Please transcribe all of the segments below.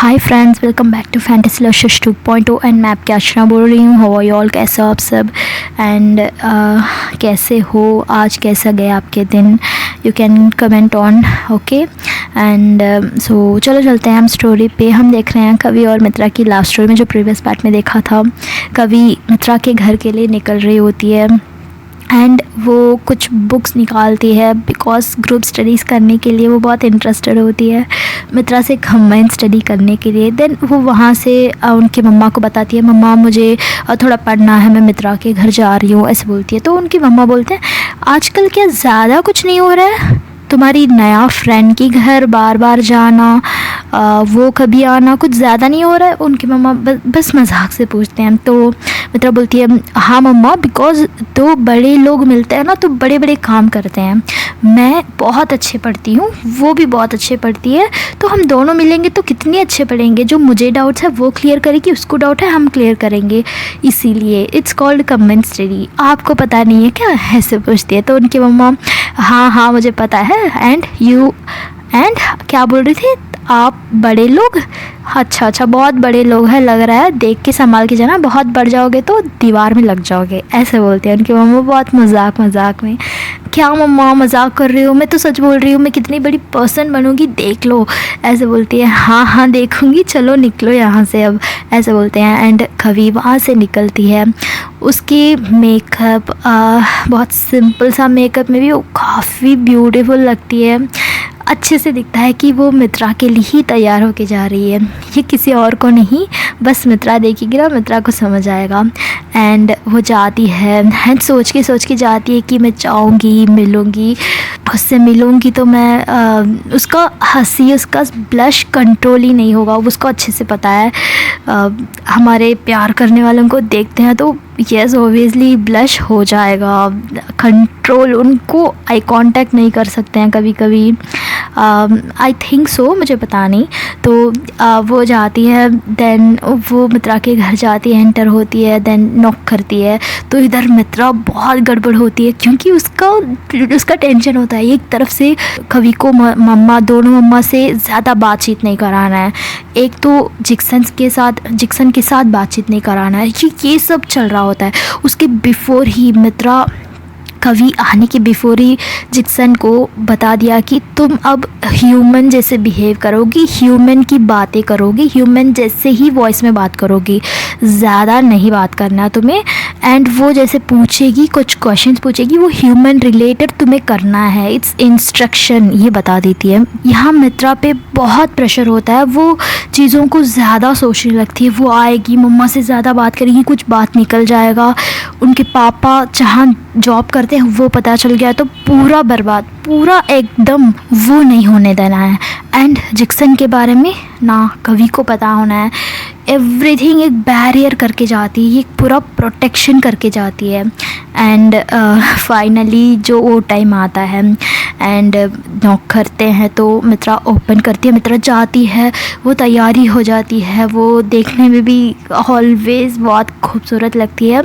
Hi friends, welcome back to fantasy lovers 2.0 and मैं आपकी अर्चना बोल रही हूँ। हाउ आर यू ऑल, कैसे हो आप सब एंड कैसे हो, आज कैसा गया आपके दिन, you can comment on okay. And so चलो चलते हैं हम स्टोरी पे। हम देख रहे हैं कवि और मित्रा की लव स्टोरी में। जो प्रीवियस पार्ट में देखा था, कवि मित्रा के घर के लिए निकल रही होती है एंड वो कुछ बुक्स निकालती है बिकॉज ग्रुप स्टडीज़ करने के लिए वो बहुत इंटरेस्टेड होती है मित्रा से कंबाइंड स्टडी करने के लिए। देन वो वहाँ से उनकी मम्मा को बताती है, मम्मा मुझे थोड़ा पढ़ना है, मैं मित्रा के घर जा रही हूँ, ऐसे बोलती है। तो उनकी मम्मा बोलते हैं आजकल क्या ज़्यादा कुछ नहीं हो रहा है, तुम्हारी नया फ्रेंड की घर बार बार जाना, वो कभी आना, कुछ ज़्यादा नहीं हो रहा है। उनकी मम्मा बस मजाक से पूछते हैं। तो मित्रा बोलती है हाँ मम्मा, बिकॉज़ दो बड़े लोग मिलते हैं ना तो बड़े बड़े काम करते हैं। मैं बहुत अच्छे पढ़ती हूँ, वो भी बहुत अच्छे पढ़ती है, तो हम दोनों मिलेंगे तो कितने अच्छे पढ़ेंगे। जो मुझे डाउट्स है वो क्लियर करेगी, उसको डाउट है हम क्लियर करेंगे, इसीलिए इट्स कॉल्ड कंबाइंड स्टडी। आपको पता नहीं है क्या, ऐसे पूछती है। तो उनकी मम्मा हाँ हाँ मुझे पता है। एंड यू एंड क्या बोल रही थी आप, बड़े लोग, अच्छा अच्छा बहुत बड़े लोग हैं लग रहा है, देख के संभाल के जाना, बहुत बढ़ जाओगे तो दीवार में लग जाओगे, ऐसे बोलते हैं उनकी मम्मा बहुत मजाक मजाक में। क्या मम्मा मजाक कर रही हो, मैं तो सच बोल रही हूँ, मैं कितनी बड़ी पर्सन बनूंगी देख लो, ऐसे बोलती है। हाँ हाँ देखूंगी, चलो निकलो यहाँ से अब, ऐसे बोलते हैं। एंड कवि वहाँ से निकलती है। उसकी मेकअप बहुत सिंपल सा मेकअप में भी वो काफ़ी ब्यूटीफुल लगती है। अच्छे से दिखता है कि वो मित्रा के लिए ही तैयार होके जा रही है, ये किसी और को नहीं, बस मित्रा देखेगी ना मित्रा को समझ आएगा। एंड वो जाती है एंड सोच के जाती है कि मैं जाऊँगी, मिलूँगी उससे, मिलूँगी तो मैं उसका हंसी, उसका ब्लश कंट्रोल ही नहीं होगा, उसको अच्छे से पता है। हमारे प्यार करने वालों को देखते हैं तो यस ऑब्वियसली ब्लश हो जाएगा, कंट्रोल, उनको आई कांटेक्ट नहीं कर सकते हैं कभी कभी, आई थिंक सो, मुझे पता नहीं। तो वो जाती है, देन वो मित्रा के घर जाती है, एंटर होती है, देन नॉक करती है। तो इधर मित्रा बहुत गड़बड़ होती है क्योंकि उसका टेंशन होता है। एक तरफ से कवि को मम्मा, दोनों मम्मा से ज़्यादा बातचीत नहीं कराना है, एक तो जिक्सन के साथ बातचीत नहीं कराना है, ये सब चल रहा होता है। उसके बिफोर ही मित्रा, कवि आने के बिफोर ही जिक्सन को बता दिया कि तुम अब ह्यूमन जैसे बिहेव करोगी, ह्यूमन की बातें करोगी, ह्यूमन जैसे ही वॉइस में बात करोगी, ज़्यादा नहीं बात करना तुम्हें। एंड वो जैसे पूछेगी, कुछ क्वेश्चंस पूछेगी, वो ह्यूमन रिलेटेड तुम्हें करना है, इट्स इंस्ट्रक्शन, ये बता देती है। यहाँ मित्रा पे बहुत प्रेशर होता है, वो चीज़ों को ज़्यादा सोचने लगती है। वो आएगी, मम्मा से ज़्यादा बात करेगी, कुछ बात निकल जाएगा, उनके पापा जहाँ जॉब करते हैं वो पता चल गया तो पूरा बर्बाद, पूरा एकदम वो नहीं होने देना है। एंड जिक्सन के बारे में ना कवि को पता होना है, एवरीथिंग एक बैरियर करके जाती है, एक पूरा प्रोटेक्शन करके जाती है। एंड फाइनली जो वो टाइम आता है एंड नॉक करते हैं तो मित्रा ओपन करती है, मित्रा जाती है, वो तैयारी हो जाती है, वो देखने में भी ऑलवेज़ बहुत खूबसूरत लगती है।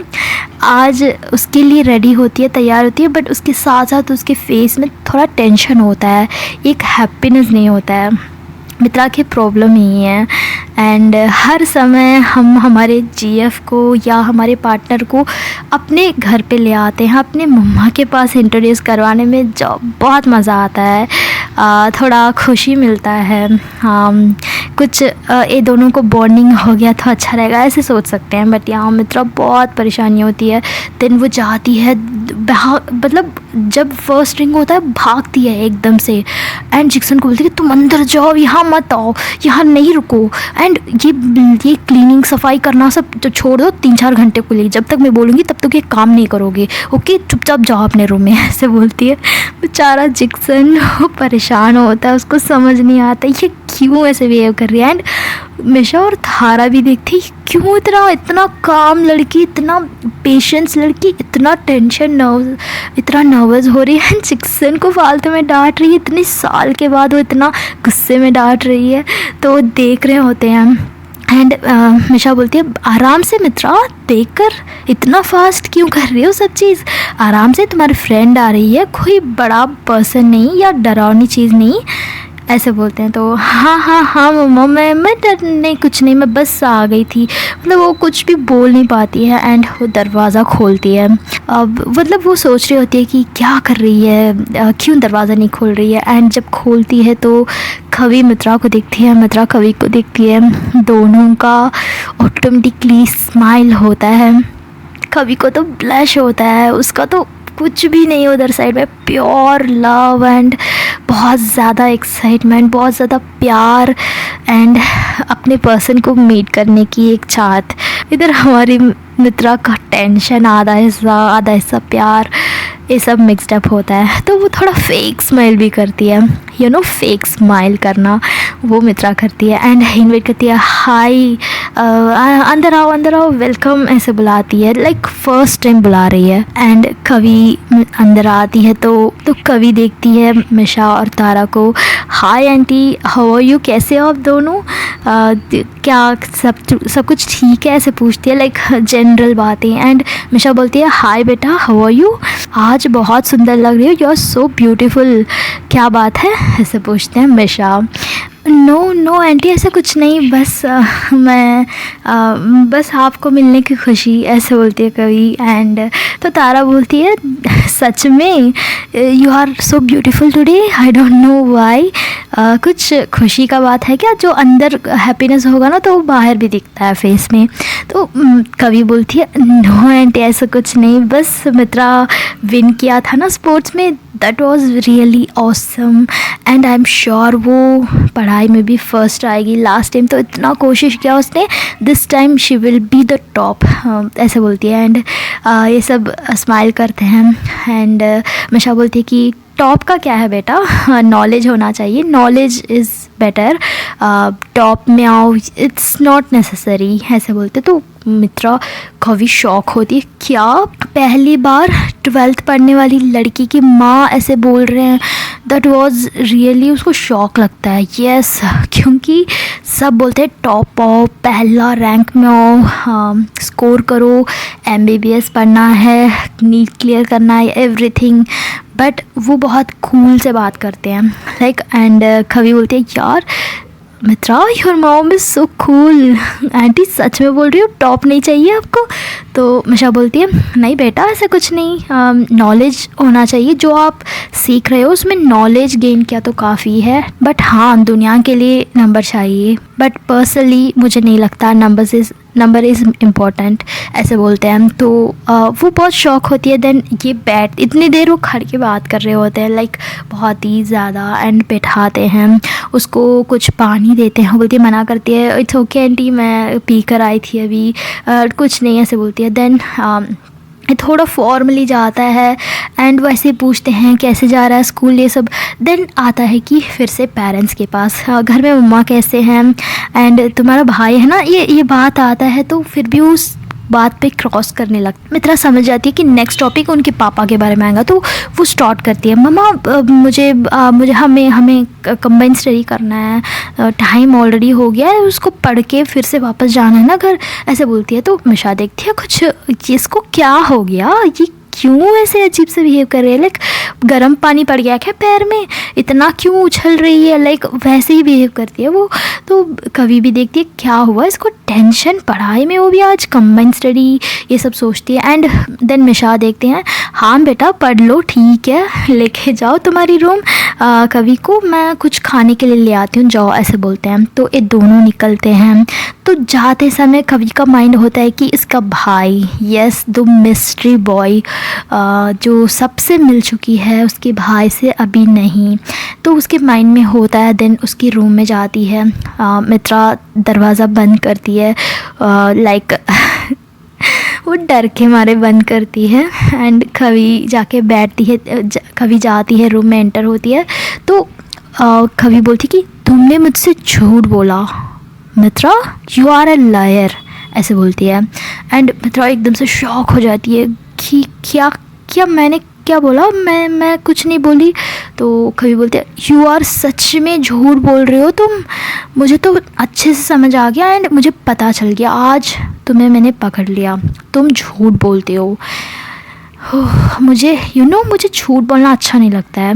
आज उसके लिए रेडी होती है, तैयार होती है, बट उसके साथ साथ उसके फेस में थोड़ा टेंशन होता है, एक हैप्पीनेस नहीं होता है। मित्रा की प्रॉब्लम यही है। एंड हर समय हम हमारे जीएफ को या हमारे पार्टनर को अपने घर पे ले आते हैं, अपने मम्मा के पास इंट्रोड्यूस करवाने में जो बहुत मज़ा आता है, थोड़ा खुशी मिलता है। कुछ ये दोनों को बॉन्डिंग हो गया तो अच्छा रहेगा, ऐसे सोच सकते हैं। बट यहाँ मित्रा बहुत परेशानी होती है। देन वो जाती है, मतलब जब फर्स्ट रिंग होता है भागती है एकदम से। एंड जिक्सन को बोलती है तुम अंदर जाओ, यहाँ मत आओ, यहाँ नहीं रुको। एंड ये क्लीनिंग सफाई करना सब तो छोड़ दो, 3-4 घंटे के लिए, जब तक मैं बोलूँगी तब तक ये काम नहीं करोगे, ओके, चुपचाप जाओ अपने रूम में, ऐसे बोलती है। बेचारा जिक्सन परेशान होता है, उसको समझ नहीं आता ये क्यों ऐसे बिहेव कर रही है। एंड मिशा और थारा भी देखती क्यों इतना काम लड़की, इतना पेशेंस लड़की, इतना टेंशन, इतना नर्वस हो रही है, जिक्सन को फालतू में डांट रही है, इतने साल के बाद वो इतना गुस्से में डांट रही है। तो वो देख रहे होते हैं। एंड मिशा बोलती है आराम से मित्रा, देखकर इतना फास्ट क्यों कर रही हो सब चीज़, आराम से, तुम्हारी फ्रेंड आ रही है, कोई बड़ा पर्सन नहीं या डरावनी चीज़ नहीं, ऐसे बोलते हैं। तो हाँ हाँ हाँ मम्मा, मैं डरने कुछ नहीं, मैं बस आ गई थी। मतलब वो कुछ भी बोल नहीं पाती है एंड वो दरवाज़ा खोलती है। अब मतलब वो सोच रही होती है कि क्या कर रही है, क्यों दरवाज़ा नहीं खोल रही है। एंड जब खोलती है तो कवि मित्रा को देखती है, मित्रा कवि को देखती है। दोनों का ऑटोमेटिकली स्माइल होता है। कवि को तो ब्लश होता है, उसका तो कुछ भी नहीं उधर साइड में, प्योर लव एंड बहुत ज़्यादा एक्साइटमेंट, बहुत ज़्यादा प्यार एंड अपने पर्सन को मीट करने की एक चाहत। इधर हमारी मित्रा का टेंशन, आधा हिस्सा प्यार, ये सब मिक्सड अप होता है। तो वो थोड़ा फेक स्माइल भी करती है, यू नो फेक स्माइल करना वो मित्रा करती है एंड इनवाइट करती है, हाय अंदर आओ वेलकम ऐसे बुलाती है, लाइक फर्स्ट टाइम बुला रही है। एंड कवि अंदर आती है तो कवि देखती है मिशा और तारा को, hi aunty, how are you, कैसे हो आप दोनों, क्या सब कुछ ठीक है ऐसे पूछती है, लाइक जनरल बातें। एंड मिशा बोलती है, हाय बेटा, हाउ आर यू, आज बहुत सुंदर लग रही हो, यू आर सो ब्यूटीफुल, क्या बात है ऐसे पूछते हैं मिशा। नो आंटी, ऐसा कुछ नहीं, बस मैं बस आपको मिलने की खुशी, ऐसे बोलती है कवि। एंड तो तारा बोलती है, सच में you are so beautiful today, I don't know why, कुछ खुशी का बात है क्या, जो अंदर हैप्पीनेस होगा ना तो वो बाहर भी दिखता है फेस में। तो कवि बोलती है, नो आंटी, ऐसा कुछ नहीं, बस मित्रा विन किया था ना स्पोर्ट्स में, that was really awesome and I am sure वो पढ़ाई में भी फर्स्ट आएगी। लास्ट टाइम तो इतना कोशिश किया उसने, this time she will be the top, ऐसे बोलती है। एंड ये सब स्माइल करते हैं। एंड मिशा बोलती है कि टॉप का क्या है बेटा, नॉलेज होना चाहिए, नॉलेज इज़ बेटर, टॉप में आओ इट्स नॉट नेसेसरी, ऐसे बोलते। तो मित्रा कवि शॉक होती है, क्या पहली बार 12th पढ़ने वाली लड़की की माँ ऐसे बोल रहे हैं। दैट वाज रियली, उसको शॉक लगता है, यस, क्योंकि सब बोलते हैं टॉप आओ, पहला रैंक में आओ, स्कोर करो, MBBS पढ़ना है, नीट क्लियर करना है, एवरीथिंग। बट वो बहुत कूल से बात करते हैं, लाइक। एंड कवि बोलते हैं, यार Mitra, your mom is so cool, aunty सच में बोल रही हो, टॉप नहीं चाहिए आपको। तो मिशा बोलती है, नहीं बेटा, ऐसा कुछ नहीं, नॉलेज होना चाहिए, जो आप सीख रहे हो उसमें नॉलेज गेन किया तो काफ़ी है, बट हाँ दुनिया के लिए नंबर चाहिए, बट पर्सनली मुझे नहीं लगता नंबर इज़ इम्पॉर्टेंट, ऐसे बोलते हैं। तो वो बहुत शौक होती है। देन ये बैठ, इतनी देर वो खड़ के बात कर रहे होते हैं, लाइक बहुत ही ज़्यादा, एंड बैठाते हैं उसको, कुछ पानी देते हैं, बोलती है, मना करती है, इट्स ओके आंटी, मैं पी कर आई थी अभी, कुछ नहीं, ऐसे बोलती है। देन थोड़ा फॉर्मली जाता है एंड वैसे पूछते हैं कैसे जा रहा है स्कूल, ये सब। देन आता है कि फिर से पेरेंट्स के पास, घर में मम्मा कैसे हैं एंड तुम्हारा भाई है ना, ये बात आता है। तो फिर भी उस बात पे क्रॉस करने लगती, मित्रा समझ जाती है कि नेक्स्ट टॉपिक उनके पापा के बारे में आएगा। तो वो स्टार्ट करती है, मम्मा मुझे हमें कंबाइन स्टडी करना है, टाइम ऑलरेडी हो गया है, उसको पढ़ के फिर से वापस जाना है ना घर, ऐसे बोलती है। तो मिशा देखती है, कुछ इसको क्या हो गया, ये क्यों ऐसे अजीब से बिहेव कर रही है, लाइक गर्म पानी पड़ गया क्या पैर में, इतना क्यों उछल रही है, लाइक वैसे ही बिहेव करती है वो। तो कवि भी देखती है क्या हुआ इसको, टेंशन पढ़ाई में, वो भी आज कंबाइंड स्टडी, ये सब सोचती है। एंड देन मिशा देखते हैं, हाँ बेटा पढ़ लो, ठीक है, लेके जाओ तुम्हारी रूम, कवि को मैं कुछ खाने के लिए ले आती हूँ, जाओ, ऐसे बोलते हैं। तो ये दोनों निकलते हैं। तो जाते समय कवि का माइंड होता है कि इसका भाई, यस द मिस्ट्री बॉय, जो सबसे मिल चुकी है, उसके भाई से अभी नहीं, तो उसके माइंड में होता है। देन उसकी रूम में जाती है, मित्रा दरवाज़ा बंद करती है, लाइक वो डर के मारे बंद करती है। एंड कवि जाके बैठती है, कवि जाती है रूम में, एंटर होती है। तो कवि बोलती कि तुमने मुझसे झूठ बोला मित्रा, यू आर ए लायर, ऐसे बोलती है। एंड मित्रा एकदम से शॉक हो जाती है कि क्या मैंने क्या बोला, मैं कुछ नहीं बोली। तो कवि बोलते हैं, यू आर सच में झूठ बोल रहे हो तुम, मुझे तो अच्छे से समझ आ गया एंड मुझे पता चल गया, आज तुम्हें मैंने पकड़ लिया, तुम झूठ बोलते हो। मुझे मुझे झूठ बोलना अच्छा नहीं लगता है।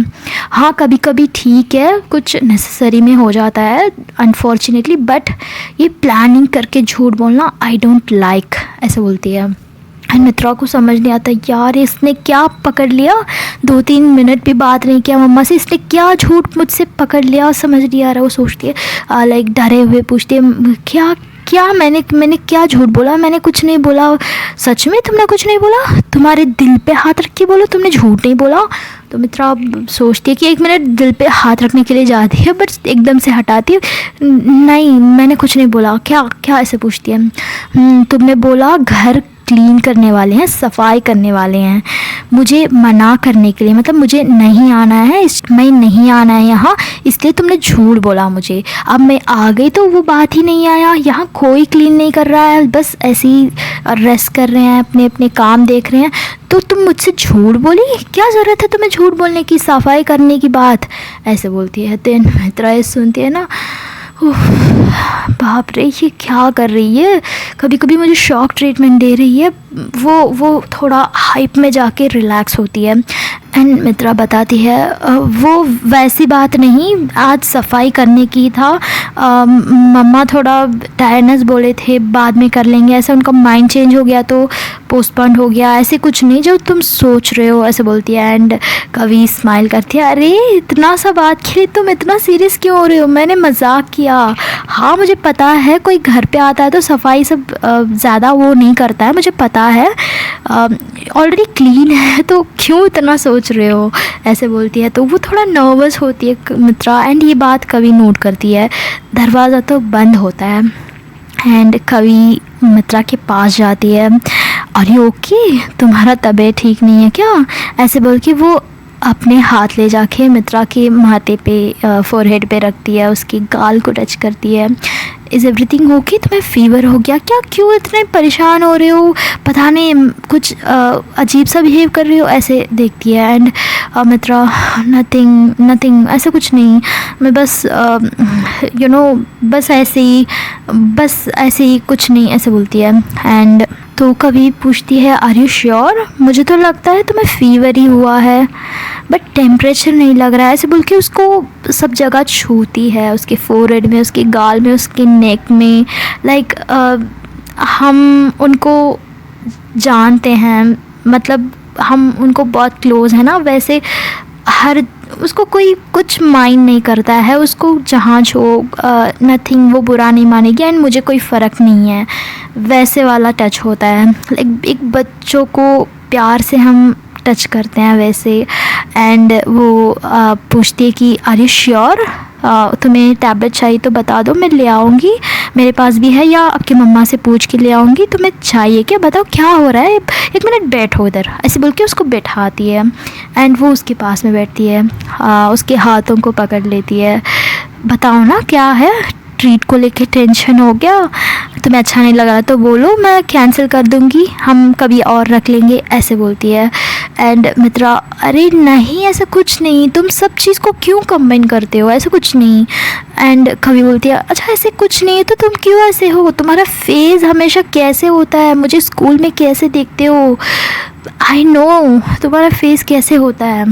हाँ, कभी कभी ठीक है, कुछ नेसेसरी में हो जाता है अनफॉर्चुनेटली, बट ये प्लानिंग करके झूठ बोलना आई डोंट लाइक, ऐसे बोलती है। एंड मित्रा को समझ नहीं आता, यार इसने क्या पकड़ लिया, 2-3 मिनट भी बात नहीं किया मम्मा से, इसने क्या झूठ मुझसे पकड़ लिया, समझ नहीं आ रहा। वो सोचती है लाइक डरे हुए पूछती है, क्या क्या मैंने क्या झूठ बोला, मैंने कुछ नहीं बोला, सच में तुमने कुछ नहीं बोला, तुम्हारे दिल पे हाथ रख के बोलो, तुमने झूठ नहीं बोला। तो मित्रा सोचती है कि 1 मिनट दिल पे हाथ रखने के लिए जाती है, बट एकदम से हटाती है, नहीं मैंने कुछ नहीं बोला। क्या क्या ऐसे पूछती है, तुमने बोला घर क्लीन करने वाले हैं, सफाई करने वाले हैं, मुझे मना करने के लिए, मतलब मुझे नहीं आना है, मैं नहीं आना है यहाँ, इसलिए तुमने झूठ बोला मुझे। अब मैं आ गई तो वो बात ही नहीं आया, यहाँ कोई क्लीन नहीं कर रहा है, बस ऐसे ही रेस्ट कर रहे हैं, अपने अपने काम देख रहे हैं, तो तुम मुझसे झूठ बोली, क्या ज़रूरत है तुम्हें झूठ बोलने की, सफाई करने की बात, ऐसे बोलती है। तो मित्रा सुनती है ना, बाप रे ये क्या कर रही है, कभी कभी मुझे शॉक ट्रीटमेंट दे रही है। वो थोड़ा हाइप में जाके रिलैक्स होती है। एंड मित्रा बताती है, वो वैसी बात नहीं, आज सफाई करने की था, मम्मा थोड़ा टायर्डनेस बोले थे बाद में कर लेंगे, ऐसा उनका माइंड चेंज हो गया तो पोस्टपोन हो गया, ऐसे कुछ नहीं जो तुम सोच रहे हो, ऐसे बोलती है। एंड कवि स्माइल करती है, अरे इतना सा बात के लिए तुम इतना सीरियस क्यों हो रहे हो, मैंने मजाक किया। हाँ मुझे पता है, कोई घर पे आता है तो सफाई सब ज़्यादा वो नहीं करता है, मुझे पता है, ऑलरेडी क्लीन है, तो क्यों इतना सोच रहे हो, ऐसे बोलती है। तो वो थोड़ा नर्वस होती है मित्रा, एंड ये बात कवि नोट करती है। दरवाज़ा तो बंद होता है एंड कवि मित्रा के पास जाती है, अरे ओके तुम्हारा तबीयत ठीक नहीं है क्या, ऐसे बोल के वो अपने हाथ ले जाके मित्रा के माथे पे फोरहेड पे रखती है, उसके गाल को टच करती है। इज़ एवरीथिंग ओके, तुम्हें फ़ीवर हो गया क्या, क्यों इतने परेशान हो रहे हो, पता नहीं कुछ अजीब सा बिहेव कर रही हो, ऐसे देखती है। एंड मित्रा नथिंग ऐसे कुछ नहीं, मैं बस बस ऐसे ही कुछ नहीं, ऐसे बोलती है। एंड तो कभी पूछती है, आर यू श्योर, मुझे तो लगता है तुम्हें फ़ीवर ही हुआ है, बट टेम्परेचर नहीं लग रहा है, ऐसे बोल के उसको सब जगह छूती है, उसके फोरहेड में, उसके गाल में, उसके नेक में, लाइक हम उनको जानते हैं, मतलब हम उनको बहुत क्लोज़ है ना, वैसे उसको कोई कुछ माइंड नहीं करता है, उसको जहाँ छो नथिंग, वो बुरा नहीं मानेगी, एंड मुझे कोई फ़र्क नहीं है, वैसे वाला टच होता है, लाइक एक बच्चों को प्यार से हम टच करते हैं वैसे। एंड वो पूछती है कि आर यू श्योर, तुम्हें टैबलेट चाहिए तो बता दो, मैं ले आऊँगी, मेरे पास भी है, या आपकी मम्मा से पूछ के ले आऊँगी, तुम्हें चाहिए क्या, बताओ क्या हो रहा है, 1 मिनट बैठो इधर, ऐसे बोल के उसको बैठाती है। एंड वो उसके पास में बैठती है, उसके हाथों को पकड़ लेती है, बताओ ना क्या है, ट्रीट को लेके टेंशन हो गया, तुम्हें अच्छा नहीं लगा तो बोलो, मैं कैंसिल कर दूँगी, हम कभी और रख लेंगे, ऐसे बोलती है। एंड मित्रा, अरे नहीं ऐसा कुछ नहीं, तुम सब चीज़ को क्यों कंबाइन करते हो, ऐसा कुछ नहीं। एंड कभी बोलती है, अच्छा ऐसे कुछ नहीं तो तुम क्यों ऐसे हो, तुम्हारा फेस हमेशा कैसे होता है, मुझे स्कूल में कैसे देखते हो, आई नो तुम्हारा फेस कैसे होता है,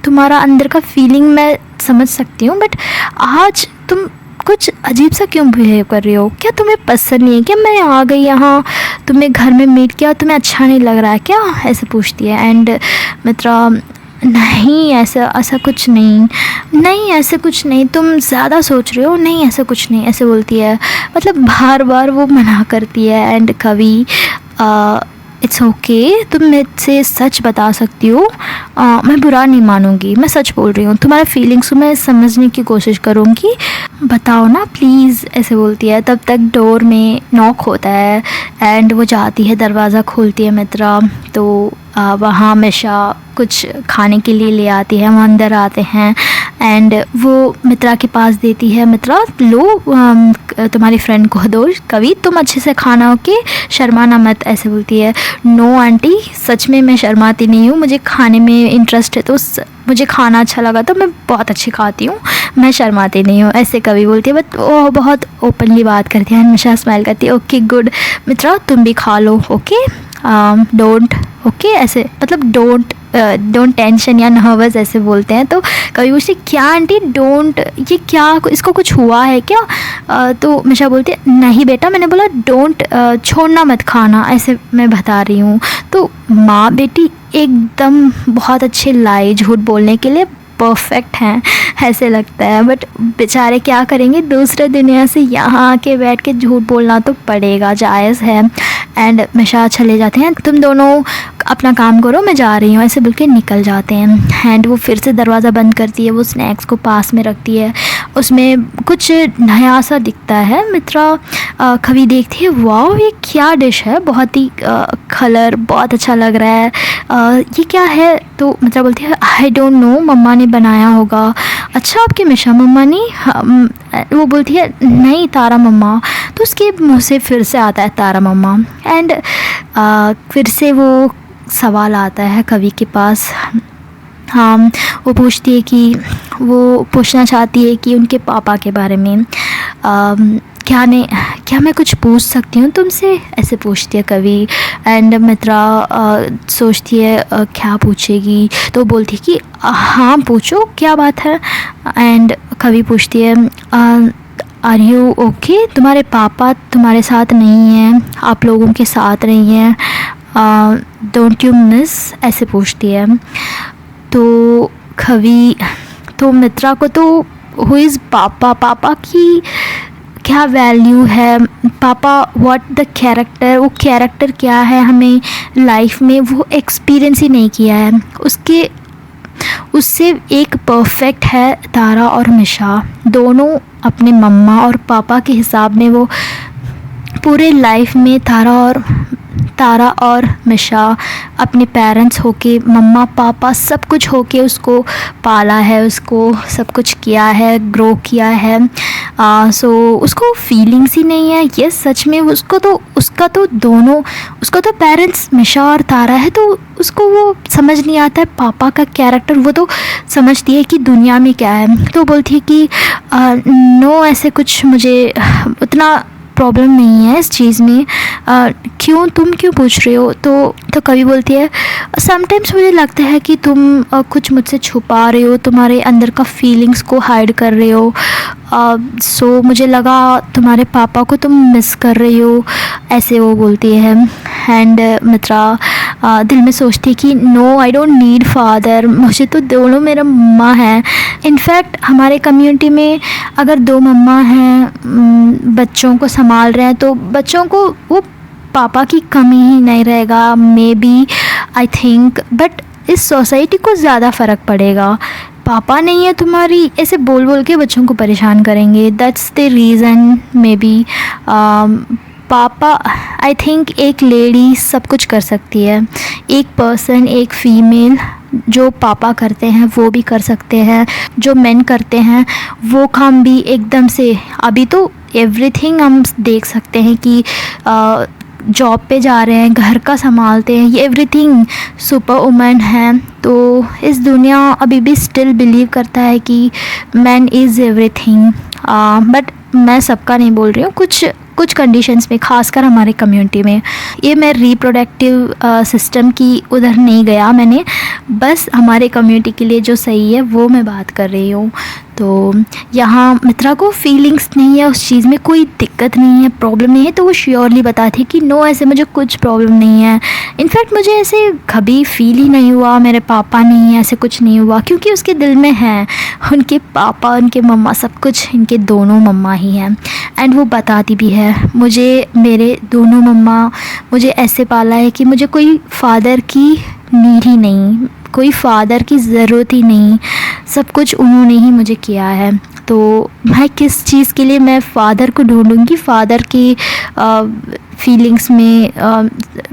तुम्हारा अंदर का फीलिंग मैं समझ सकती हूँ, बट आज तुम कुछ अजीब सा क्यों बिहेव कर रही हो, क्या तुम्हें पसंद नहीं है क्या, मैं आ गई यहाँ तुम्हें घर में मीट किया, तुम्हें अच्छा नहीं लग रहा है क्या, ऐसे पूछती है। एंड मित्रा, नहीं ऐसा कुछ नहीं ऐसे कुछ नहीं, तुम ज़्यादा सोच रहे हो, नहीं ऐसा कुछ नहीं, ऐसे बोलती है, मतलब बार बार वो मना करती है। एंड कवि, इट्स ओके, तुम मुझसे सच बता सकती हो, मैं बुरा नहीं मानूंगी, मैं सच बोल रही हूँ, तुम्हारे फीलिंग्स को मैं समझने की कोशिश करूँगी, बताओ ना प्लीज़, ऐसे बोलती है। तब तक डोर में नॉक होता है एंड वो जाती है, दरवाज़ा खोलती है मित्रा, तो वहाँ हमेशा कुछ खाने के लिए ले आती है, वो अंदर आते हैं एंड वो मित्रा के पास देती है, मित्रा लो तुम्हारी फ्रेंड को दो, कवि तुम अच्छे से खाना ओके, शर्माना मत, ऐसे बोलती है। नो आंटी, सच में मैं शर्माती नहीं हूँ, मुझे खाने में इंटरेस्ट है, तो मुझे खाना अच्छा लगा तो मैं बहुत अच्छी खाती हूँ, मैं शर्माती नहीं हूँ, ऐसे कभी बोलती है। बट वो बहुत ओपनली बात करती है, हमेशा स्माइल करती है। ओके गुड मित्रा, तुम भी खा लो, ओके डोंट, ओके ऐसे मतलब डोंट टेंशन या नर्वस ऐसे बोलते हैं। तो कभी पूछती क्या आंटी डोंट, ये क्या, इसको कुछ हुआ है क्या? तो मिशा बोलती है नहीं बेटा, मैंने बोला डोंट, छोड़ना मत खाना, ऐसे मैं बता रही हूँ। तो माँ बेटी एकदम बहुत अच्छे लाई झूठ बोलने के लिए परफेक्ट हैं ऐसे लगता है। बट बेचारे क्या करेंगे, दूसरे दुनिया से यहाँ आके बैठ के झूठ बोलना तो पड़ेगा, जायज़ है। एंड मिशा चले जाते हैं, तुम दोनों अपना काम करो, मैं जा रही हूँ, ऐसे बोल के निकल जाते हैं। एंड वो फिर से दरवाज़ा बंद करती है, वो स्नैक्स को पास में रखती है, उसमें कुछ नया सा दिखता है। मित्रा कभी देखती है, वाह ये क्या डिश है, बहुत ही कलर बहुत अच्छा लग रहा है, ये क्या है? तो मित्रा बोलती है आई डोंट नो, मम्मा ने बनाया होगा। अच्छा आपकी मिशा मम्मा ने? वो बोलती है नहीं तारा मम्मा। तो उसके मुँह से फिर से आता है तारा मम्मा। एंड फिर से वो सवाल आता है कवि के पास। हाँ, वो पूछती है कि वो पूछना चाहती है कि उनके पापा के बारे में, क्या मैं कुछ पूछ सकती हूँ तुमसे, ऐसे पूछती है कवि। एंड मित्रा सोचती है क्या पूछेगी, तो बोलती है कि हाँ पूछो क्या बात है। एंड कवि पूछती है आर यू ओके, तुम्हारे पापा तुम्हारे साथ नहीं हैं, आप लोगों के साथ नहीं हैं, डोंट यू मिस, ऐसे पूछती है। तो कवि, तो मित्रा को तो हु इज़ पापा की क्या वैल्यू है, पापा व्हाट द कैरेक्टर, वो कैरेक्टर क्या है हमें लाइफ में वो एक्सपीरियंस ही नहीं किया है। उससे एक परफेक्ट है तारा और मिशा, दोनों अपने मम्मा और पापा के हिसाब में वो पूरे लाइफ में तारा और मिशा अपने पेरेंट्स होके, मम्मा पापा सब कुछ होके उसको पाला है, उसको सब कुछ किया है, ग्रो किया है। सो उसको फीलिंग्स ही नहीं है। ये सच में उसको तो पेरेंट्स मिशा और तारा है, तो उसको वो समझ नहीं आता है पापा का कैरेक्टर, वो तो समझती है कि दुनिया में क्या है। तो बोलती है कि नो ऐसे कुछ मुझे उतना प्रॉब्लम नहीं है इस चीज़ में, तुम क्यों पूछ रहे हो? तो कवि बोलती है समटाइम्स मुझे लगता है कि तुम कुछ मुझसे छुपा रहे हो, तुम्हारे अंदर का फीलिंग्स को हाइड कर रहे हो। सो मुझे लगा तुम्हारे पापा को तुम मिस कर रही हो, ऐसे वो बोलती है। एंड मित्रा दिल में सोचती है कि no I don't need father, मुझे तो दोनों मेरा मम्मा है। इनफैक्ट हमारे कम्युनिटी में अगर दो मम्मा हैं बच्चों को संभाल रहे हैं, तो बच्चों को वो पापा की कमी ही नहीं रहेगा, maybe I think. But इस सोसाइटी को ज़्यादा फ़र्क पड़ेगा, पापा नहीं है तुम्हारी, ऐसे बोल बोल के बच्चों को परेशान करेंगे। That's the reason may be. पापा आई थिंक एक लेडी सब कुछ कर सकती है, एक पर्सन, एक फीमेल जो पापा करते हैं वो भी कर सकते हैं, जो मेन करते हैं वो काम भी एकदम से। अभी तो एवरीथिंग हम देख सकते हैं कि जॉब पे जा रहे हैं, घर का संभालते हैं, ये एवरीथिंग सुपर वुमन है। तो इस दुनिया अभी भी स्टिल बिलीव करता है कि मैन इज़ एवरीथिंग। बट मैं सबका नहीं बोल रही हूँ, कुछ कंडीशंस में, खासकर हमारे कम्युनिटी में। ये मैं रिप्रोडक्टिव सिस्टम की उधर नहीं गया मैंने, बस हमारे कम्युनिटी के लिए जो सही है वो मैं बात कर रही हूँ। तो यहाँ मित्रा को फीलिंग्स नहीं है, उस चीज़ में कोई दिक्कत नहीं है, प्रॉब्लम नहीं है, तो वो श्योरली बताती है कि नो ऐसे मुझे कुछ प्रॉब्लम नहीं है। इनफैक्ट मुझे ऐसे कभी फील ही नहीं हुआ मेरे पापा नहीं है, ऐसे कुछ नहीं हुआ, क्योंकि उसके दिल में है उनके पापा, उनके मम्मा, सब कुछ इनके दोनों मम्मा ही हैं। एंड वो बताती भी है मुझे, मेरे दोनों मम्मा मुझे ऐसे पाला है कि मुझे कोई फ़ादर की नीड ही नहीं, कोई फ़ादर की ज़रूरत ही नहीं, सब कुछ उन्होंने ही मुझे किया है। तो मैं किस चीज़ के लिए मैं फ़ादर को ढूंढूंगी, फ़ादर की फीलिंग्स में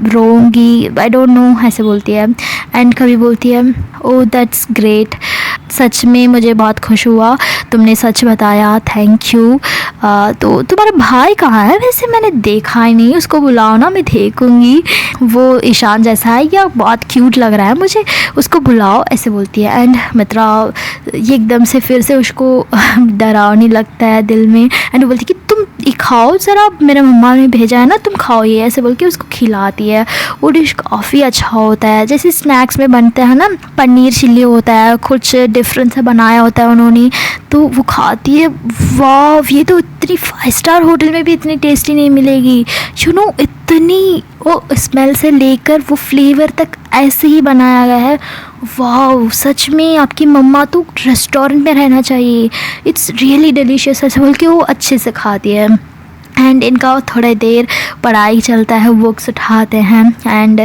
रोऊंगी, आई डोंट नो, ऐसे बोलती है। एंड कभी बोलती है ओह दैट्स ग्रेट, सच में मुझे बहुत खुश हुआ, तुमने सच बताया, थैंक यू। तो तुम्हारा भाई कहाँ है? वैसे मैंने देखा ही नहीं, उसको बुलाओ ना, मैं देखूँगी, वो ईशान जैसा है या बहुत क्यूट लग रहा है मुझे, उसको बुलाओ, ऐसे बोलती है। एंड मित्रा ये एकदम से फिर से उसको डरावनी लगता है दिल में। एंड वो बोलती कि तुम ये खाओ ज़रा, मेरे मम्मा ने भेजा है ना, तुम खाओ ये, ऐसे बोल के उसको खिलाती है। वो डिश काफ़ी अच्छा होता है, जैसे स्नैक्स में बनते हैं ना, पनीर चिल्ली होता है, कुछ डिफरेंट से बनाया होता है उन्होंने, तो वो खाती है, वाह ये तो इतनी 5 स्टार होटल में भी इतनी टेस्टी नहीं मिलेगी, यू नो, इतनी वो स्मेल से लेकर वो फ्लेवर तक ऐसे ही बनाया गया है। वाह सच में आपकी मम्मा तो रेस्टोरेंट में रहना चाहिए, इट्स रियली डिलीशियस, ऐसे बोल के वो अच्छे से खाती है। एंड इनका थोड़ी देर पढ़ाई चलता है, बुक्स उठाते हैं। एंड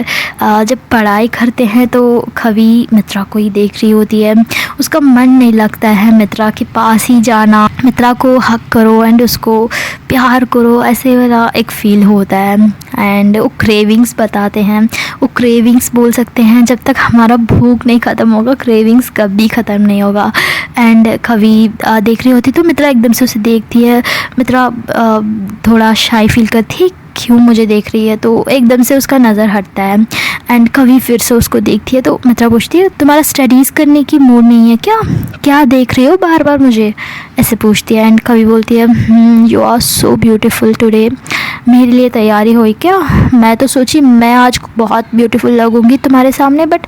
जब पढ़ाई करते हैं तो कभी मित्रा को ही देख रही होती है, उसका मन नहीं लगता है मित्रा के पास ही जाना, मित्रा को हक करो एंड उसको प्यार करो, ऐसे वाला एक फ़ील होता है। एंड वो क्रेविंग्स बताते हैं, वो क्रेविंग्स बोल सकते हैं, जब तक हमारा भूख नहीं ख़त्म होगा क्रेविंग्स कभी ख़त्म नहीं होगा। एंड कभी देख रही होती तो मित्रा एकदम से उसे देखती है, मित्रा थोड़ा शाई फील करती है, क्यों मुझे देख रही है, तो एकदम से उसका नज़र हटता है। एंड कभी फिर से उसको देखती है तो मित्रा पूछती है तुम्हारा स्टडीज़ करने की मूड नहीं है क्या, क्या देख रही हो बार बार मुझे, ऐसे पूछती है। एंड कभी बोलती है you are so beautiful today, मेरे लिए तैयारी हुई क्या, मैं तो सोची मैं आज बहुत ब्यूटीफुल लगूंगी तुम्हारे सामने, but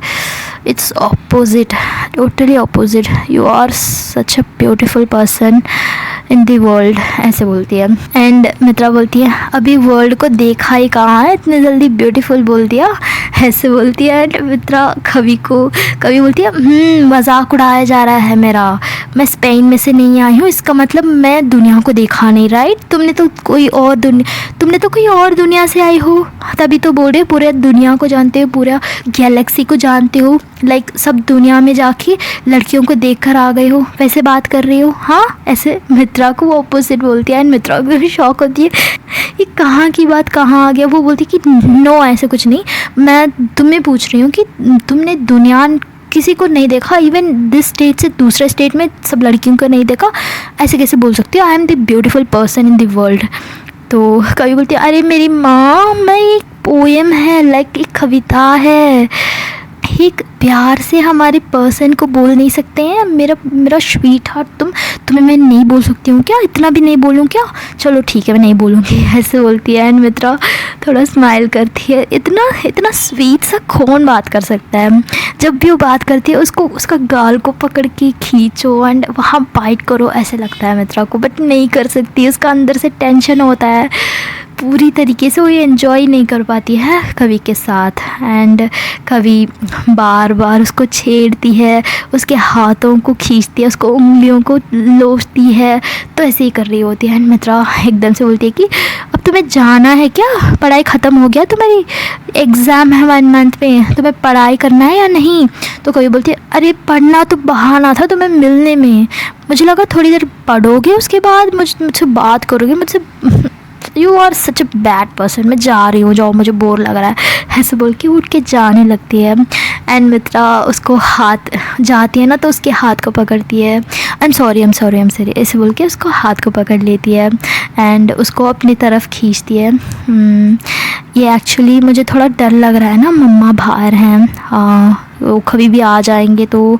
it's opposite, totally opposite, you are such a beautiful person in the world, ऐसे बोलती है। एंड मित्रा बोलती है अभी वर्ल्ड को देखा ही कहाँ है, इतने जल्दी ब्यूटीफुल बोल दिया, ऐसे बोलती है। एंड मित्रा कभी बोलती है मजाक उड़ाया जा रहा है मेरा, मैं स्पेन में से नहीं आई हूँ, इसका मतलब मैं दुनिया को देखा नहीं, राइट, तुमने तो कोई और दुनिया से आई हो, तभी तो बोल रहे पूरे दुनिया को जानते हो, पूरा गैलेक्सी को जानते हो, लाइक सब दुनिया में जाके लड़कियों को देख कर आ गए हो, वैसे बात कर रही हो, हाँ, ऐसे मित्रा को वो ऑपोजिट बोलती है। एंड मित्रा को भी शौक होती है ये कहाँ की बात कहाँ आ गया। वो बोलती कि नो ऐसे कुछ नहीं, मैं तुम्हें पूछ रही हूँ कि तुमने दुनिया किसी को नहीं देखा, इवन दिस स्टेट से दूसरे स्टेट में सब लड़कियों को नहीं देखा, ऐसे कैसे बोल सकती हो, I am the beautiful person in the world. तो कभी बोलती है अरे मेरी माँ, मैं एक पोएम है, लाइक एक कविता है, एक प्यार से हमारे पर्सन को बोल नहीं सकते हैं, मेरा स्वीट हार्ट, तुम्हें मैं नहीं बोल सकती हूँ क्या, इतना भी नहीं बोलूँ क्या, चलो ठीक है मैं नहीं बोलूँगी, ऐसे बोलती है। एंड मित्रा थोड़ा स्माइल करती है, इतना स्वीट सा कौन बात कर सकता है, जब भी वो बात करती है उसका गाल को पकड़ के खींचो एंड वहाँ बाइट करो, ऐसे लगता है मित्रा को, बट नहीं कर सकती, उसका अंदर से टेंशन होता है, पूरी तरीके से वो ये एंजॉय नहीं कर पाती है कवि के साथ। एंड कवि बार बार उसको छेड़ती है, उसके हाथों को खींचती है, उसको उंगलियों को लोचती है, तो ऐसे ही कर रही होती है। एंड मित्रा एकदम से बोलती है कि अब तुम्हें जाना है क्या, पढ़ाई ख़त्म हो गया, तुम्हारी एग्ज़ाम है 1 मंथ में, तुम्हें पढ़ाई करना है या नहीं। तो कवि बोलती है अरे पढ़ना तो बहाना था तुम्हें मिलने में, मुझे लगा थोड़ी देर पढ़ोगे उसके बाद मुझसे बात करोगे, मुझसे you are such a bad person, मैं जा रही हूँ, जाओ मुझे बोर लग रहा है, ऐसे बोल के उठ के जाने लगती है। एंड मित्रा उसको हाथ जाती है ना तो उसके हाथ को पकड़ती है, आई एम सॉरी ऐसे बोल के उसको हाथ को पकड़ लेती है एंड उसको अपनी तरफ खींचती है। ये एक्चुअली मुझे थोड़ा डर लग रहा है ना, मम्मा बाहर हैं, वो कभी भी आ जाएंगे, तो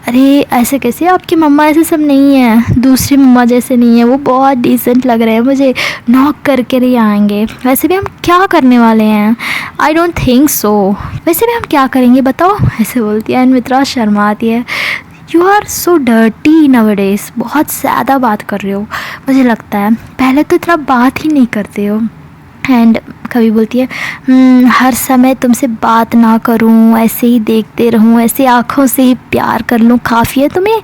अरे ऐसे कैसे, आपकी मम्मा ऐसे सब नहीं है, दूसरी मम्मा जैसे नहीं है, वो बहुत डिसेंट लग रहे हैं मुझे, नॉक करके नहीं आएंगे, वैसे भी हम क्या करने वाले हैं, आई डोंट थिंक सो, वैसे भी हम क्या करेंगे बताओ, ऐसे बोलती है। एंड मित्रा शर्माती है, you are so dirty nowadays, बहुत ज़्यादा बात कर रहे हो, मुझे लगता है पहले तो इतना बात ही नहीं करते हो। एंड कभी बोलती है हर समय तुमसे बात ना करूं, ऐसे ही देखते रहूं, ऐसे आँखों से ही प्यार कर लूं, काफ़ी है तुम्हें,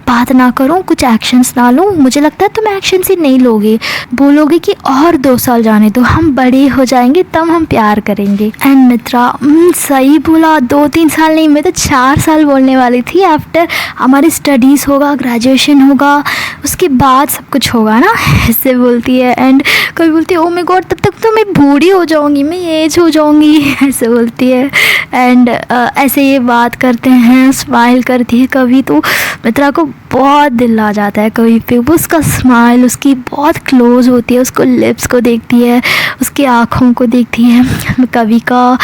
बात ना करूं, कुछ एक्शंस ना लूं, मुझे लगता है तुम एक्शंस ही नहीं लोगे, बोलोगे कि और 2 साल जाने दो, हम बड़े हो जाएंगे तब हम प्यार करेंगे। एंड मित्रा सही बोला, 2-3 साल नहीं, मैं तो 4 साल बोलने वाली थी, आफ्टर हमारी स्टडीज़ होगा, ग्रेजुएशन होगा, उसके बाद सब कुछ होगा ना, ऐसे बोलती है। एंड कभी बोलती है ओ माय गॉड, तब तक तो मैं बूढ़ी हो जाऊँगी, मैं एज हो जाऊँगी ऐसे बोलती है। एंड ऐसे ये बात करते हैं, स्माइल करती है। कभी तो मित्रा को बहुत दिल आ जाता है कभी पे, वो उसका स्माइल उसकी बहुत क्लोज होती है, उसको लिप्स को देखती है, उसकी आँखों को देखती है। कभी का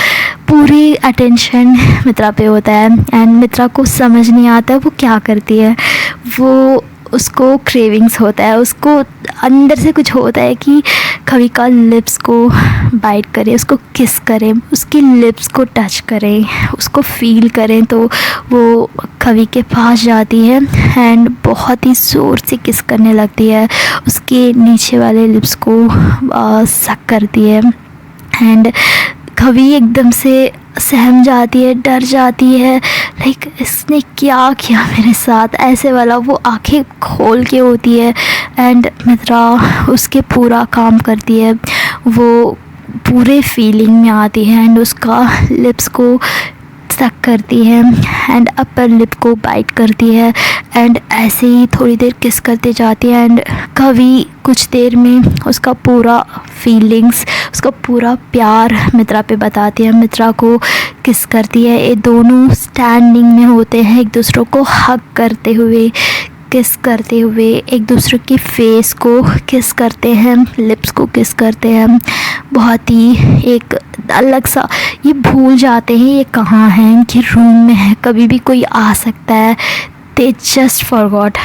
पूरी अटेंशन मित्रा पे होता है एंड मित्रा को समझ नहीं आता वो क्या करती है। वो उसको क्रेविंग्स होता है, उसको अंदर से कुछ होता है कि कभी का लिप्स को बाइट करे, उसको किस करे, उसकी लिप्स को टच करें, उसको फील करें। तो वो कभी के पास जाती है एंड बहुत ही ज़ोर से किस करने लगती है, उसके नीचे वाले लिप्स को सक करती है। एंड कभी एकदम से सहम जाती है, डर जाती है, लाइक इसने क्या किया मेरे साथ, ऐसे वाला। वो आंखें खोल के होती है एंड मित्रा उसके पूरा काम करती है, वो पूरे फीलिंग में आती है एंड उसका लिप्स को सक करती है एंड अपर लिप को बाइट करती है एंड ऐसे ही थोड़ी देर किस करते जाती है। एंड कभी कुछ देर में उसका पूरा फीलिंग्स, उसका पूरा प्यार मित्रा पे बताती है, मित्रा को किस करती है। ये दोनों स्टैंडिंग में होते हैं, एक दूसरों को हग करते हुए, किस करते हुए, एक दूसरे की फेस को किस करते हैं, लिप्स को किस करते हैं। बहुत ही एक अलग सा, ये भूल जाते हैं ये कहाँ हैं, इनके रूम में है, कभी भी कोई आ सकता है। दे जस्ट फॉरगॉट,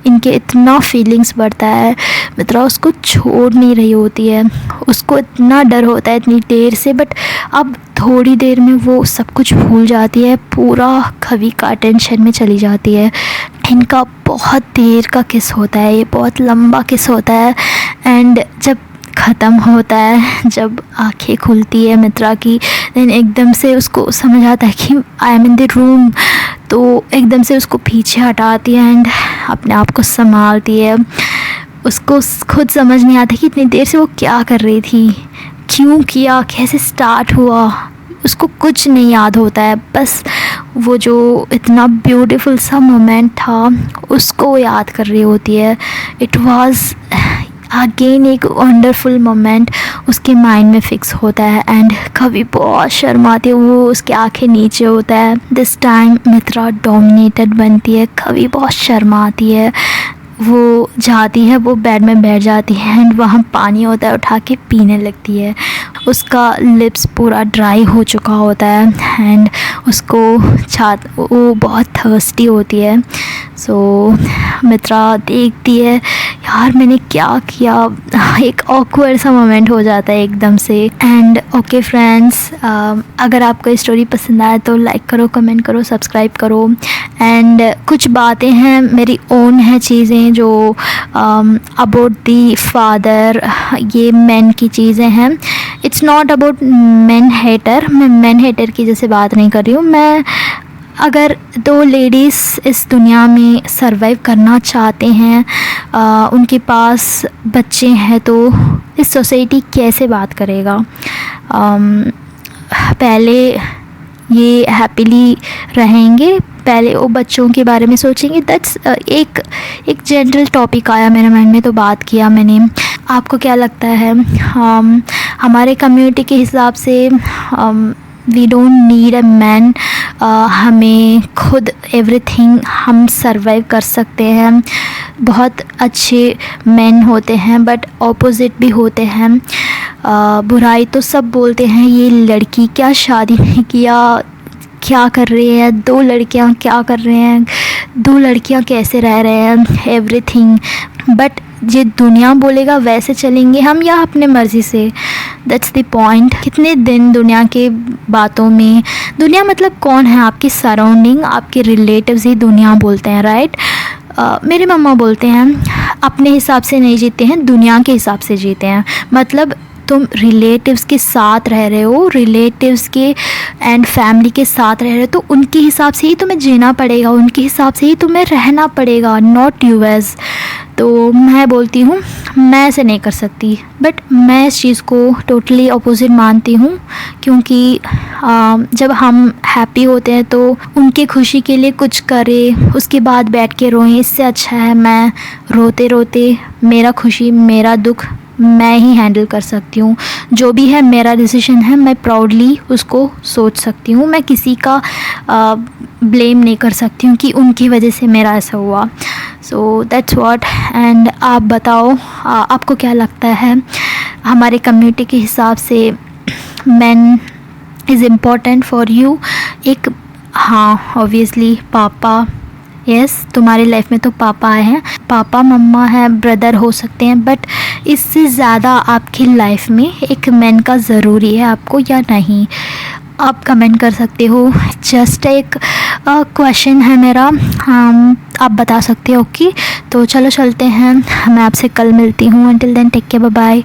इनके इतना फीलिंग्स बढ़ता है। मित्रा उसको छोड़ नहीं रही होती है, उसको इतना डर होता है इतनी देर से, बट अब थोड़ी देर में वो सब कुछ भूल जाती है, पूरा कभी का टेंशन में चली जाती है। इनका बहुत देर का किस होता है, ये बहुत लंबा किस होता है। एंड जब ख़त्म होता है, जब आंखें खुलती है मित्रा की, देन एकदम से उसको समझ आता है कि I am in the room. तो एकदम से उसको पीछे हटाती है एंड अपने आप को संभालती है। उसको खुद समझ नहीं आता कि इतनी देर से वो क्या कर रही थी, क्यों किया, कैसे स्टार्ट हुआ, उसको कुछ नहीं याद होता है। बस वो जो इतना ब्यूटीफुल सा मोमेंट था उसको याद कर रही होती है। इट वाज अगेन एक वंडरफुल मोमेंट उसके माइंड में फ़िक्स होता है एंड कभी बहुत शर्माती है, वो उसकी आंखें नीचे होता है। दिस टाइम मित्रा डोमिनेटेड बनती है, कभी बहुत शर्माती है, वो जाती है, वो बेड में बैठ जाती है एंड वहाँ पानी होता है, उठा के पीने लगती है। उसका लिप्स पूरा ड्राई हो चुका होता है एंड उसको वो बहुत थर्स्टी होती है। सो मित्रा देखती है, यार मैंने क्या किया, एक ऑकवर्ड सा मोमेंट हो जाता है एकदम से। एंड ओके फ्रेंड्स, अगर आपको ये स्टोरी पसंद आए तो लाइक करो, कमेंट करो, सब्सक्राइब करो। एंड कुछ बातें हैं मेरी ओन है चीज़ें जो अबाउट दी फादर, ये मैन की चीज़ें हैं। It's not about man hater, मैं मैन हेटर की जैसे बात नहीं कर रही हूँ। मैं अगर दो लेडीज़ इस दुनिया में सरवाइव करना चाहते हैं, उनके पास बच्चे हैं, तो इस सोसाइटी कैसे बात करेगा। पहले ये हैप्पीली रहेंगे, पहले वो बच्चों के बारे में सोचेंगे। दैट्स एक जनरल टॉपिक आया मेरे माइंड में तो बात किया मैंने। आपको क्या लगता है? हमारे कम्युनिटी के हिसाब से we don't need a man, हमें खुद एवरीथिंग हम सरवाइव कर सकते हैं। बहुत अच्छे मैन होते हैं बट ऑपोजिट भी होते हैं। बुराई तो सब बोलते हैं, ये लड़की क्या शादी नहीं किया, क्या कर रही है, दो लड़कियां क्या कर रहे हैं, दो लड़कियां कैसे रह रहे हैं, एवरीथिंग। बट ये दुनिया बोलेगा वैसे चलेंगे हम या अपने मर्ज़ी से? That's the point. कितने दिन दुनिया के बातों में, दुनिया मतलब कौन है? आपकी सराउंडिंग, आपके रिलेटिव्स ही दुनिया बोलते हैं, राइट? मेरे मम्मा बोलते हैं अपने हिसाब से नहीं जीते हैं, दुनिया के हिसाब से जीते हैं। मतलब तुम रिलेटिव्स के साथ रह रहे हो, रिलेटिव्स के एंड फैमिली के साथ रह रहे हो, तो उनके हिसाब से ही तुम्हें जीना पड़ेगा, उनके हिसाब से ही तुम्हें रहना पड़ेगा, नॉट यू एज। तो मैं बोलती हूँ मैं ऐसे नहीं कर सकती, बट मैं इस चीज़ को टोटली अपोजिट मानती हूँ। क्योंकि जब हम हैप्पी होते हैं तो उनके खुशी के लिए कुछ करें, उसके बाद बैठ के रोएं, इससे अच्छा है मैं रोते रोते मेरा खुशी, मेरा दुख मैं ही हैंडल कर सकती हूँ। जो भी है मेरा डिसीजन है, मैं प्राउडली उसको सोच सकती हूँ। मैं किसी का ब्लेम नहीं कर सकती हूँ कि उनकी वजह से मेरा ऐसा हुआ। So that's what. एंड आप बताओ, आपको क्या लगता है हमारे कम्युनिटी के हिसाब से man is important for you? एक, हाँ ऑब्वियसली पापा, यस तुम्हारी लाइफ में तो पापा आए हैं, पापा मम्मा है, ब्रदर हो सकते हैं, बट इससे ज़्यादा आपकी लाइफ में एक मैन का ज़रूरी है आपको या नहीं? आप कमेंट कर सकते हो। जस्ट एक क्वेश्चन है मेरा, आप बता सकते हो कि तो चलो चलते हैं, मैं आपसे कल मिलती हूँ। Until then take care, bye bye.